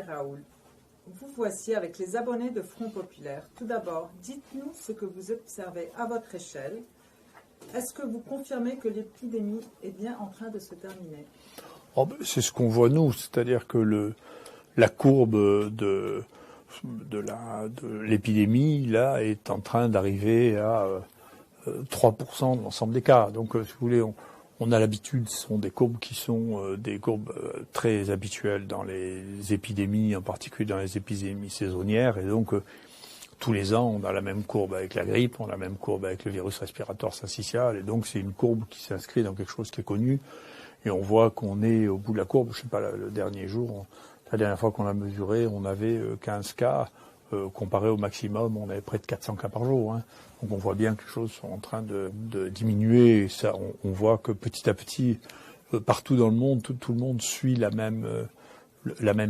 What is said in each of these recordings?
Raoul, vous voici avec les abonnés de Front Populaire. Tout d'abord, dites-nous ce que vous observez à votre échelle. Est-ce que vous confirmez que l'épidémie est bien en train de se terminer? C'est ce qu'on voit nous, c'est-à-dire que la courbe de l'épidémie là est en train d'arriver à 3% de l'ensemble des cas. Donc, si vous voulez, on a l'habitude, ce sont des courbes qui sont des courbes très habituelles dans les épidémies, en particulier dans les épidémies saisonnières. Et donc, tous les ans, on a la même courbe avec la grippe, on a la même courbe avec le virus respiratoire syncytial. Et donc, c'est une courbe qui s'inscrit dans quelque chose qui est connu. Et on voit qu'on est au bout de la courbe. Je sais pas, le dernier jour, la dernière fois qu'on a mesuré, on avait 15 cas. Comparé au maximum, on avait près de 400 cas par jour. Hein. Donc on voit bien que les choses sont en train de diminuer. Et ça, on voit que petit à petit, partout dans le monde, tout le monde suit la même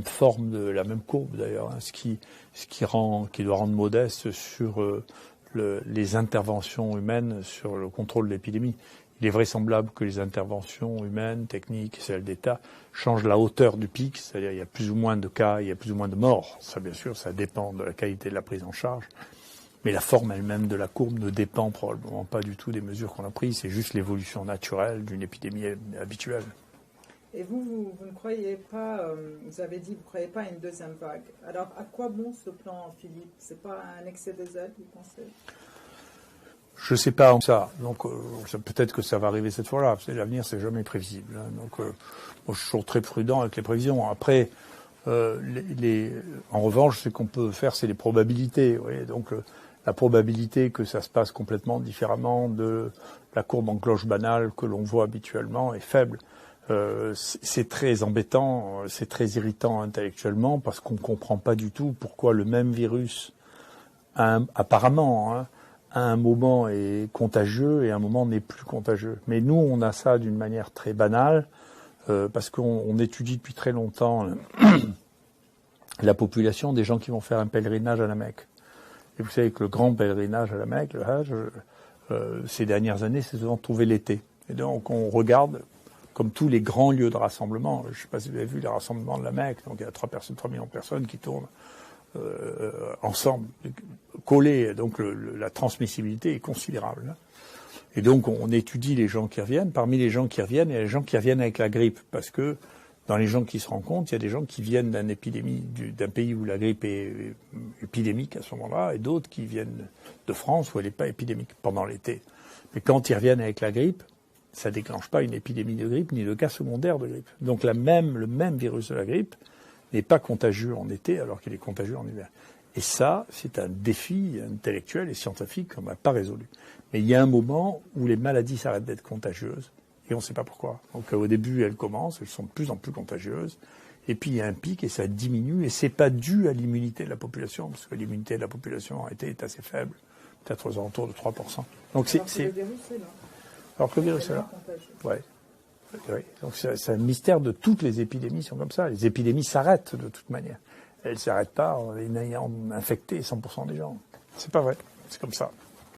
forme, la même courbe d'ailleurs. Hein, ce qui doit rendre modeste sur les interventions humaines sur le contrôle de l'épidémie. Il est vraisemblable que les interventions humaines, techniques, celles d'État, changent la hauteur du pic, c'est-à-dire il y a plus ou moins de cas, il y a plus ou moins de morts. Ça, bien sûr, ça dépend de la qualité de la prise en charge. Mais la forme elle-même de la courbe ne dépend probablement pas du tout des mesures qu'on a prises. C'est juste l'évolution naturelle d'une épidémie habituelle. Et vous ne croyez pas, vous avez dit, vous ne croyez pas à une deuxième vague. Alors, à quoi bon ce plan, Philippe? C'est pas un excès de zèle, vous pensez? Je sais pas ça. Donc peut-être que ça va arriver cette fois-là. L'avenir, c'est jamais prévisible. Hein. Donc moi, je suis toujours très prudent avec les prévisions. Après, en revanche, ce qu'on peut faire, c'est les probabilités. Vous voyez. Donc la probabilité que ça se passe complètement différemment de la courbe en cloche banale que l'on voit habituellement est faible. C'est très embêtant, c'est très irritant intellectuellement parce qu'on comprend pas du tout pourquoi le même virus, apparemment, hein, à un moment est contagieux et à un moment n'est plus contagieux. Mais nous, on a ça d'une manière très banale parce qu'on étudie depuis très longtemps la population des gens qui vont faire un pèlerinage à la Mecque. Et vous savez que le grand pèlerinage à la Mecque, le Hajj, ces dernières années, c'est souvent trouvé l'été. Et donc on regarde, comme tous les grands lieux de rassemblement, je ne sais pas si vous avez vu les rassemblements de la Mecque, donc il y a 3 millions de personnes qui tournent ensemble, collés, donc la transmissibilité est considérable. Et donc on étudie les gens qui reviennent. Parmi les gens qui reviennent, il y a les gens qui reviennent avec la grippe, parce que dans les gens qui se rencontrent, il y a des gens qui viennent d'un pays où la grippe est épidémique à ce moment-là, et d'autres qui viennent de France où elle n'est pas épidémique pendant l'été. Mais quand ils reviennent avec la grippe, ça déclenche pas une épidémie de grippe ni de cas secondaires de grippe. Donc le même virus de la grippe n'est pas contagieux en été alors qu'il est contagieux en hiver. Et ça, c'est un défi intellectuel et scientifique qu'on n'a pas résolu. Mais il y a un moment où les maladies s'arrêtent d'être contagieuses et on ne sait pas pourquoi. Donc au début, elles commencent, elles sont de plus en plus contagieuses. Et puis il y a un pic et ça diminue et c'est pas dû à l'immunité de la population parce que l'immunité de la population en été est assez faible, peut-être aux alentours de 3%. Donc alors que le virus est là. Alors que le virus est là. Ouais. Oui. Donc c'est un mystère de toutes les épidémies sont comme ça. Les épidémies s'arrêtent de toute manière. Elles ne s'arrêtent pas en ayant infecté 100% des gens. C'est pas vrai. C'est comme ça.